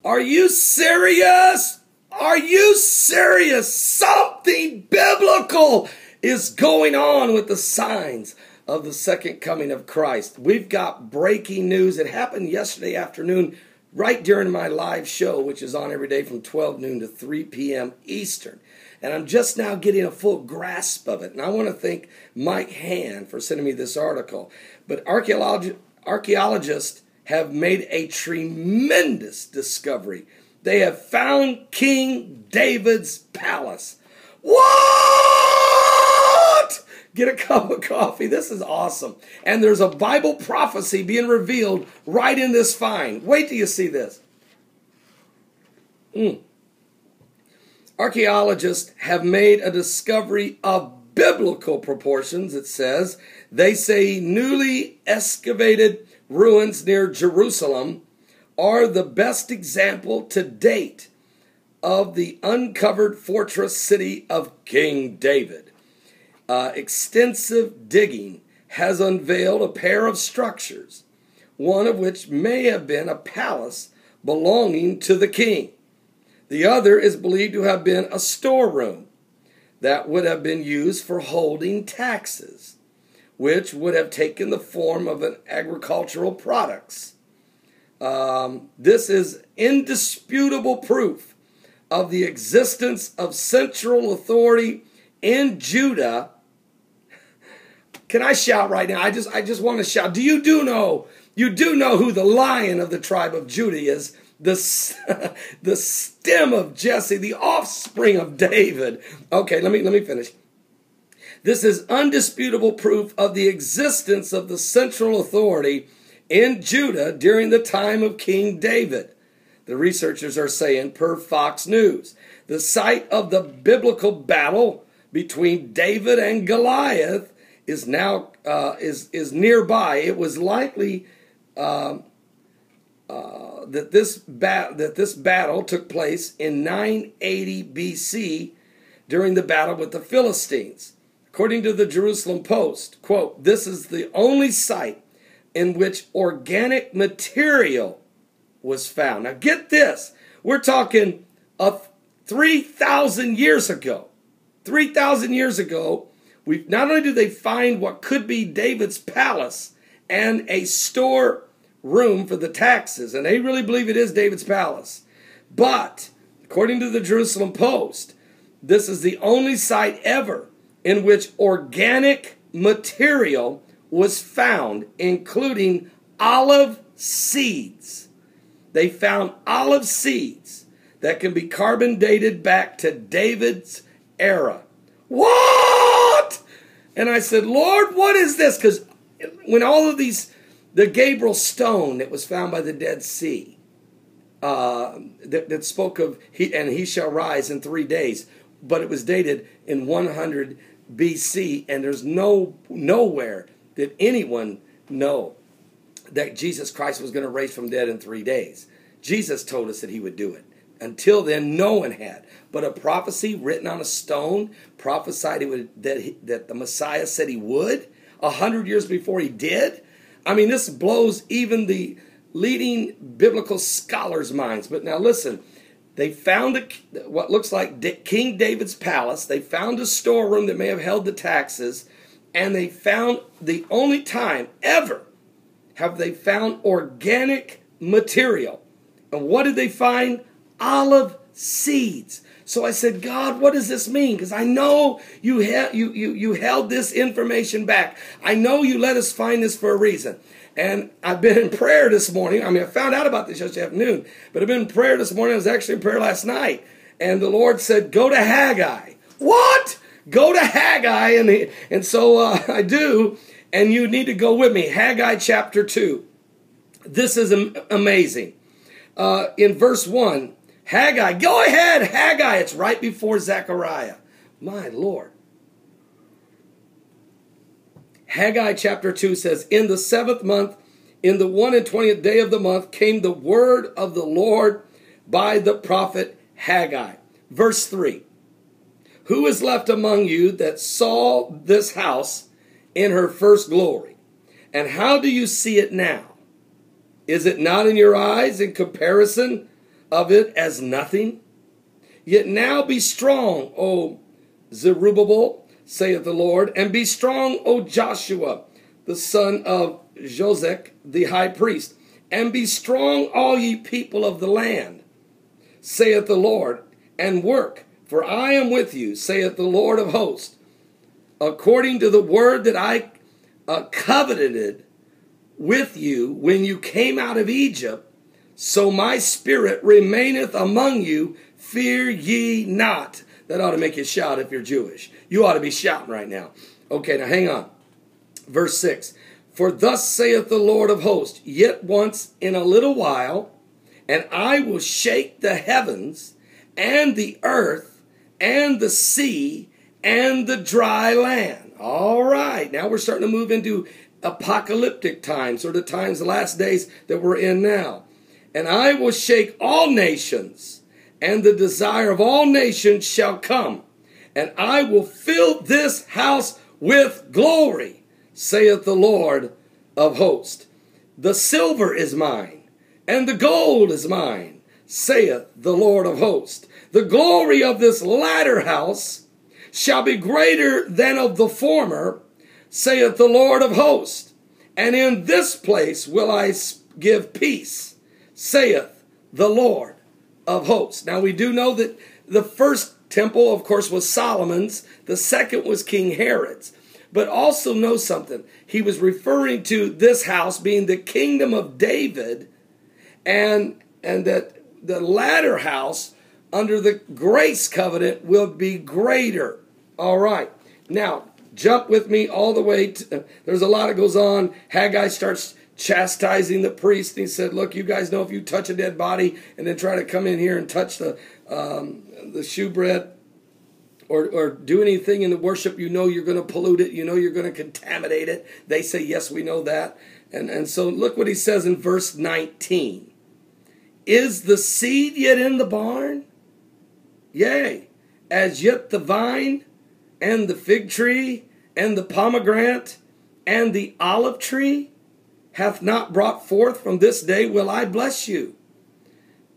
Are you serious? Are you serious? Something biblical is going on with the signs of the second coming of Christ. We've got breaking news. It happened yesterday afternoon, right during my live show, which is on every day from 12 noon to 3 p.m. Eastern. And I'm just now getting a full grasp of it. And I want to thank Mike Hand for sending me this article. But archaeologists have made a tremendous discovery. They have found King David's palace. What? Get a cup of coffee. This is awesome. And there's a Bible prophecy being revealed right in this find. Wait till you see this. Archaeologists have made a discovery of biblical proportions, it says. They say newly excavated ruins near Jerusalem are the best example to date of the uncovered fortress city of King David. Extensive digging has unveiled a pair of structures, one of which may have been a palace belonging to the king. The other is believed to have been a storeroom that would have been used for holding taxes, which would have taken the form of an agricultural products. This is indisputable proof of the existence of central authority in Judah. Can I shout right now? I just want to shout. You do know who the Lion of the tribe of Judah is. The stem of Jesse, the offspring of David. Okay, let me finish. This is undisputable proof of the existence of the central authority in Judah during the time of King David. The researchers are saying, per Fox News, the site of the biblical battle between David and Goliath is now is nearby. It was likely that this battle took place in 980 BC during the battle with the Philistines. According to the Jerusalem Post, quote, this is the only site in which organic material was found. Now get this, we're talking of 3,000 years ago. 3,000 years ago, not only do they find what could be David's palace and a store room for the taxes, and they really believe it is David's palace. But, according to the Jerusalem Post, this is the only site ever in which organic material was found, including olive seeds. They found olive seeds that can be carbon dated back to David's era. What? And I said, Lord, what is this? Because when all of these, the Gabriel stone that was found by the Dead Sea, that spoke of, he shall rise in 3 days, but it was dated in 100 BC, and there's nowhere did anyone know that Jesus Christ was going to raise from dead in 3 days. Jesus told us that he would do it. Until then, no one had. But a prophecy written on a stone prophesied that the Messiah said he would 100 years before he did. I mean, this blows even the leading biblical scholars' minds. But now listen, they found what looks like King David's palace. They found a storeroom that may have held the taxes. And they found, the only time ever have they found organic material. And what did they find? Olive seeds. So I said, God, what does this mean? Because I know you held this information back. I know you let us find this for a reason. And I've been in prayer this morning. I mean, I found out about this yesterday afternoon, but I've been in prayer this morning. I was actually in prayer last night. And the Lord said, go to Haggai. What? Go to Haggai. And so I do. And you need to go with me. Haggai chapter 2. This is amazing. In verse 1, Haggai, go ahead, Haggai. It's right before Zechariah. My Lord. Haggai chapter 2 says, in the 7th month, in the 21st day of the month, came the word of the Lord by the prophet Haggai. Verse 3, who is left among you that saw this house in her first glory? And how do you see it now? Is it not in your eyes in comparison of it as nothing? Yet now be strong, O Zerubbabel, saith the Lord, and be strong, O Joshua, the son of Josech, the high priest, and be strong, all ye people of the land, saith the Lord, and work, for I am with you, saith the Lord of hosts, according to the word that I covenanted with you when you came out of Egypt, so my spirit remaineth among you, fear ye not. That ought to make you shout if you're Jewish. You ought to be shouting right now. Okay, now hang on. Verse 6. For thus saith the Lord of hosts, yet once in a little while, and I will shake the heavens, and the earth, and the sea, and the dry land. All right, now we're starting to move into apocalyptic times, or the times, the last days that we're in now. And I will shake all nations, and the desire of all nations shall come, and I will fill this house with glory, saith the Lord of hosts. The silver is mine, and the gold is mine, saith the Lord of hosts. The glory of this latter house shall be greater than of the former, saith the Lord of hosts. And in this place will I give peace, saith the Lord of hosts. Now we do know that the first temple, of course, was Solomon's. The second was King Herod's. But also know something. He was referring to this house being the kingdom of David, and that the latter house under the grace covenant will be greater. All right. Now, jump with me all the way to, there's a lot that goes on. Haggai starts chastising the priest. And he said, look, you guys know if you touch a dead body and then try to come in here and touch the shewbread or do anything in the worship, you know you're going to pollute it. You know you're going to contaminate it. They say, yes, we know that. And so look what he says in verse 19. Is the seed yet in the barn? Yea, as yet the vine and the fig tree and the pomegranate and the olive tree hath not brought forth, from this day will I bless you.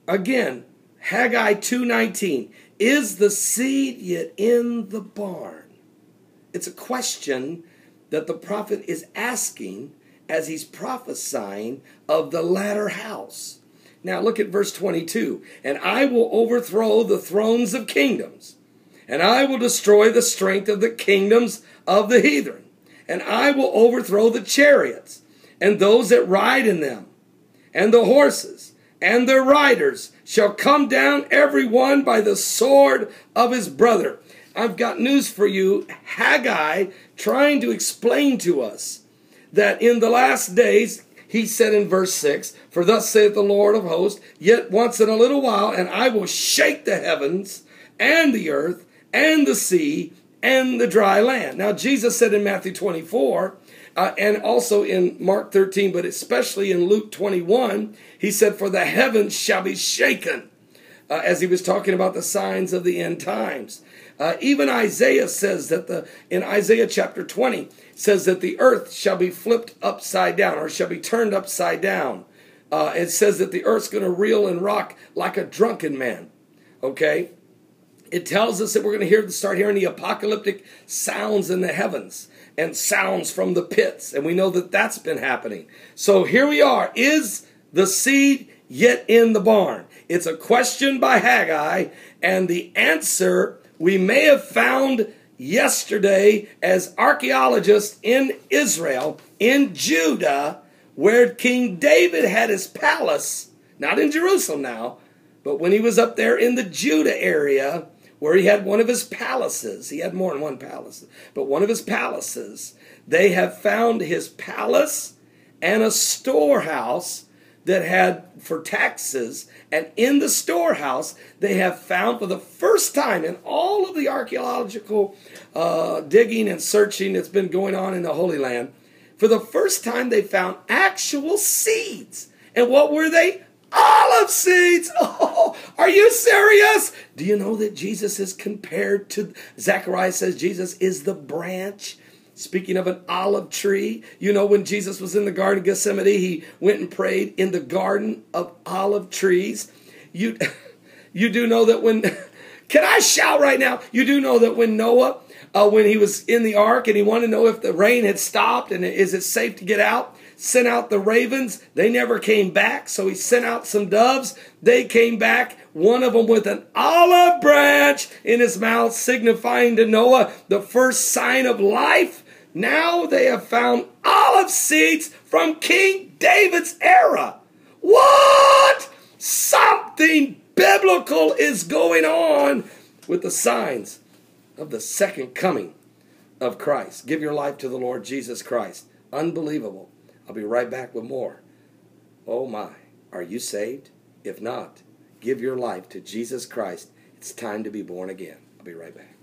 Again, Haggai 2:19. Is the seed yet in the barn? It's a question that the prophet is asking as he's prophesying of the latter house. Now look at verse 22. And I will overthrow the thrones of kingdoms, and I will destroy the strength of the kingdoms of the heathen, and I will overthrow the chariots and those that ride in them, and the horses, and their riders shall come down every one by the sword of his brother. I've got news for you. Haggai trying to explain to us that in the last days, he said in verse 6, for thus saith the Lord of hosts, yet once in a little while, and I will shake the heavens and the earth and the sea and the dry land. Now Jesus said in Matthew 24, and also in Mark 13, but especially in Luke 21, he said, for the heavens shall be shaken, as he was talking about the signs of the end times. Even Isaiah says that in Isaiah chapter 20, says that the earth shall be flipped upside down, or shall be turned upside down. It says that the earth's going to reel and rock like a drunken man. Okay? It tells us that we're going to start hearing the apocalyptic sounds in the heavens and sounds from the pits. And we know that that's been happening. So here we are. Is the seed yet in the barn? It's a question by Haggai, and the answer we may have found yesterday as archaeologists in Israel, in Judah, where King David had his palace, not in Jerusalem now, but when he was up there in the Judah area, where he had one of his palaces. He had more than one palace, but one of his palaces. They have found his palace and a storehouse that had for taxes. And in the storehouse, they have found for the first time in all of the archaeological digging and searching that's been going on in the Holy Land, for the first time they found actual seeds. And what were they? Olive seeds. Oh, are you serious? Do you know that Jesus is compared to, Zechariah says Jesus is the branch? Speaking of an olive tree, you know, when Jesus was in the Garden of Gethsemane, he went and prayed in the garden of olive trees. you do know that when, can I shout right now? You do know that when Noah, when he was in the ark and he wanted to know if the rain had stopped and is it safe to get out, sent out the ravens. They never came back. So he sent out some doves. They came back, one of them with an olive branch in his mouth, signifying to Noah the first sign of life. Now they have found olive seeds from King David's era. What? Something biblical is going on with the signs of the second coming of Christ. Give your life to the Lord Jesus Christ. Unbelievable. I'll be right back with more. Oh my, are you saved? If not, give your life to Jesus Christ. It's time to be born again. I'll be right back.